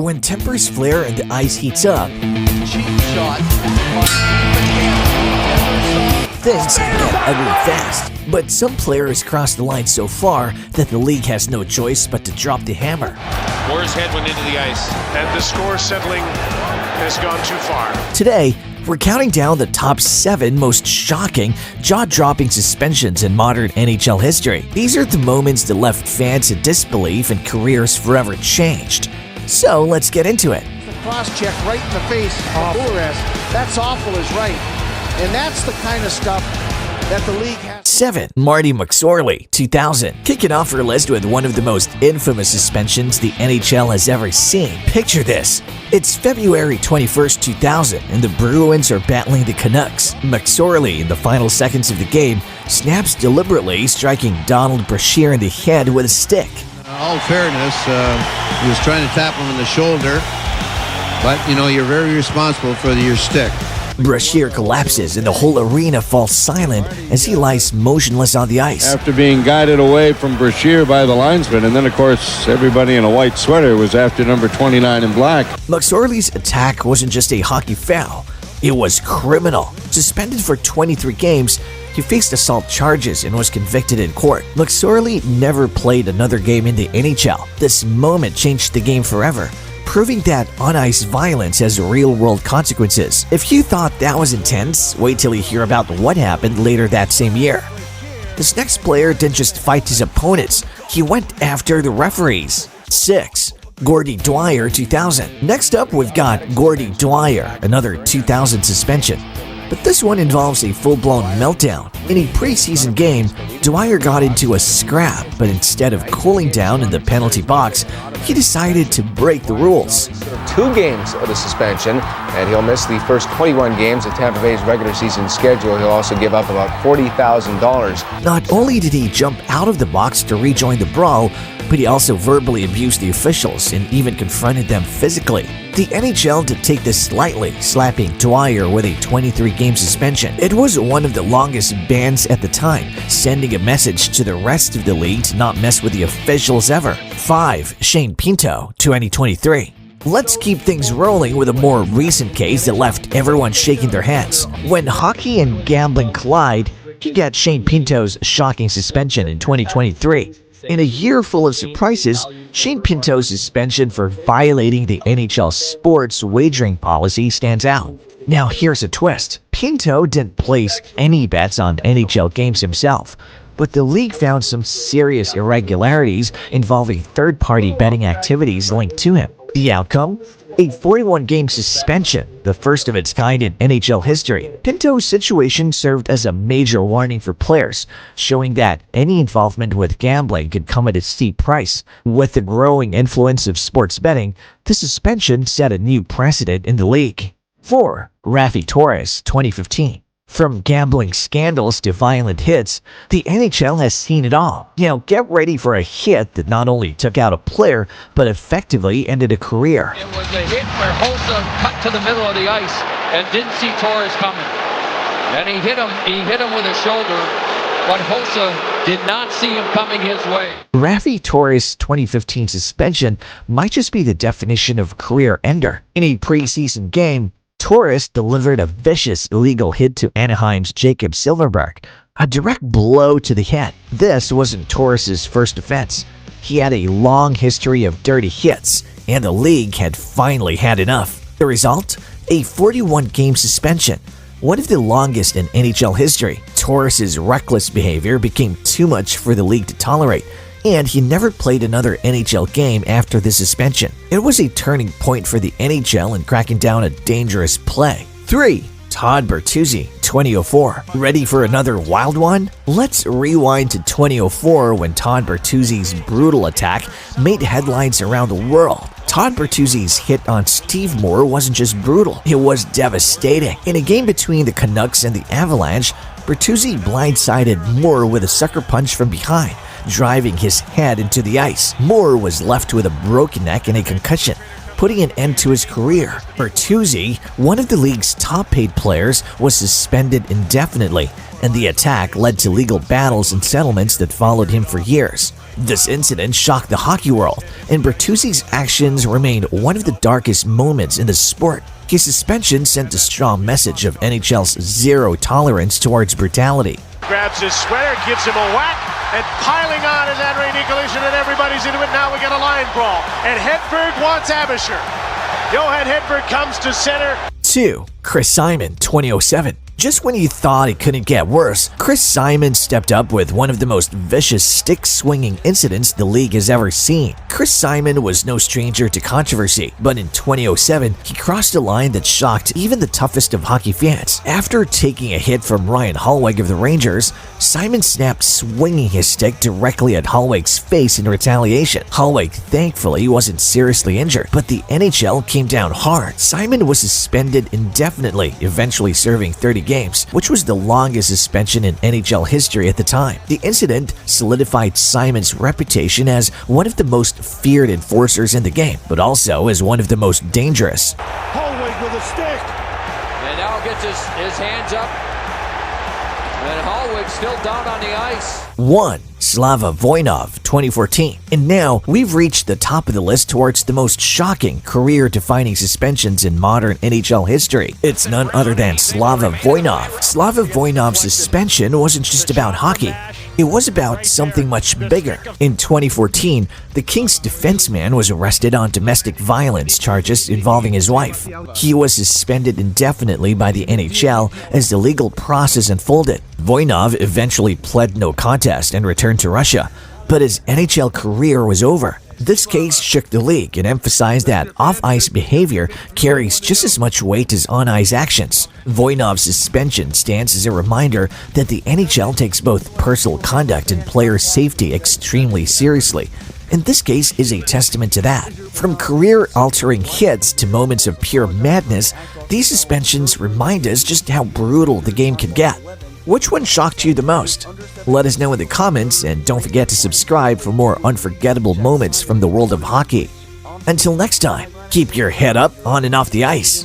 When tempers flare and the ice heats up, Cheap shot. things can get ugly fast. But some players cross the line so far that the league has no choice but to drop the hammer. Moore's head went into the ice. And the score settling has gone too far. Today, we're counting down the top 7 most shocking, jaw-dropping suspensions in modern NHL history. These are the moments that left fans in disbelief and careers forever changed. So let's get into it. The cross-check right in the face of Flores. That's awful is right. And that's the kind of stuff that the league has. 7. Marty McSorley, 2000. Kicking off our list with one of the most infamous suspensions the NHL has ever seen. Picture this. It's February 21st, 2000, and the Bruins are battling the Canucks. McSorley, in the final seconds of the game, snaps deliberately, striking Donald Brashear in the head with a stick. All fairness, he was trying to tap him in the shoulder, but you're very responsible for your stick. Brashear collapses and the whole arena falls silent as he lies motionless on the ice. After being guided away from Brashear by the linesman, and then of course everybody in a white sweater was after number 29 in black. McSorley's attack wasn't just a hockey foul, it was criminal. Suspended for 23 games, he faced assault charges and was convicted in court. McSorley never played another game in the NHL. This moment changed the game forever, proving that on-ice violence has real-world consequences. If you thought that was intense, wait till you hear about what happened later that same year. This next player didn't just fight his opponents, he went after the referees. 6. Gordie Dwyer, 2000. Next up, we've got Gordie Dwyer, another 2000 suspension. But this one involves a full-blown meltdown. In a preseason game, Dwyer got into a scrap, but instead of cooling down in the penalty box, he decided to break the rules. 2 games of the suspension, and he'll miss the first 21 games of Tampa Bay's regular season schedule. He'll also give up about $40,000. Not only did he jump out of the box to rejoin the brawl, but he also verbally abused the officials and even confronted them physically. The NHL didn't take this lightly, slapping Dwyer with a 23-game suspension. It was one of the longest bans at the time, sending a message to the rest of the league to not mess with the officials ever. 5. Shane Pinto, 2023. Let's keep things rolling with a more recent case that left everyone shaking their heads. When hockey and gambling collide, you get Shane Pinto's shocking suspension in 2023. In a year full of surprises, Shane Pinto's suspension for violating the NHL sports wagering policy stands out. Now here's a twist. Pinto didn't place any bets on NHL games himself, but the league found some serious irregularities involving third-party betting activities linked to him. The outcome? A 41-game suspension, the first of its kind in NHL history. Pinto's situation served as a major warning for players, showing that any involvement with gambling could come at a steep price. With the growing influence of sports betting, the suspension set a new precedent in the league. 4. Raffi Torres, 2015. From gambling scandals to violent hits, the NHL has seen it all. Get ready for a hit that not only took out a player, but effectively ended a career. It was a hit where Hossa cut to the middle of the ice and didn't see Torres coming. And he hit him with a shoulder, but Hossa did not see him coming his way. Raffi Torres' 2015 suspension might just be the definition of a career ender. In a preseason game, Torres delivered a vicious illegal hit to Anaheim's Jacob Silfverberg, a direct blow to the head. This wasn't Torres' first offense. He had a long history of dirty hits, and the league had finally had enough. The result? A 41-game suspension, one of the longest in NHL history. Torres' reckless behavior became too much for the league to tolerate, and he never played another NHL game after the suspension. It was a turning point for the NHL in cracking down a dangerous play. 3. Todd Bertuzzi, 2004. Ready for another wild one? Let's rewind to 2004 when Todd Bertuzzi's brutal attack made headlines around the world. Todd Bertuzzi's hit on Steve Moore wasn't just brutal, it was devastating. In a game between the Canucks and the Avalanche, Bertuzzi blindsided Moore with a sucker punch from behind, driving his head into the ice. Moore was left with a broken neck and a concussion, putting an end to his career. Bertuzzi, one of the league's top-paid players, was suspended indefinitely, and the attack led to legal battles and settlements that followed him for years. This incident shocked the hockey world, and Bertuzzi's actions remained one of the darkest moments in the sport. His suspension sent a strong message of NHL's zero tolerance towards brutality. Grabs his sweater, gives him a whack, and piling on is Andrei Nikolitin, and everybody's into it. Now we get a line brawl, and Hedberg wants Abisher. Johan Hedberg comes to center. 2. Chris Simon, 2007. Just when you thought it couldn't get worse, Chris Simon stepped up with one of the most vicious stick-swinging incidents the league has ever seen. Chris Simon was no stranger to controversy, but in 2007, he crossed a line that shocked even the toughest of hockey fans. After taking a hit from Ryan Hallweg of the Rangers, Simon snapped swinging his stick directly at Hallweg's face in retaliation. Hallweg thankfully wasn't seriously injured, but the NHL came down hard. Simon was suspended indefinitely, eventually serving 30 games, which was the longest suspension in NHL history at the time. The incident solidified Simon's reputation as one of the most feared enforcers in the game, but also as one of the most dangerous. Hallweg with a stick. And now gets his hands up. And Hallweg still down on the ice. 1. Slava Voinov, 2014. And now we've reached the top of the list towards the most shocking career-defining suspensions in modern NHL history. It's none other than Slava Voinov. Slava Voinov's suspension wasn't just about hockey. It was about something much bigger. In 2014, the Kings defenseman was arrested on domestic violence charges involving his wife. He was suspended indefinitely by the NHL as the legal process unfolded. Voinov eventually pled no contest and returned to Russia, but his NHL career was over. This case shook the league and emphasized that off-ice behavior carries just as much weight as on-ice actions. Voinov's suspension stands as a reminder that the NHL takes both personal conduct and player safety extremely seriously, and this case is a testament to that. From career-altering hits to moments of pure madness, these suspensions remind us just how brutal the game can get. Which one shocked you the most? Let us know in the comments, and don't forget to subscribe for more unforgettable moments from the world of hockey. Until next time, keep your head up on and off the ice.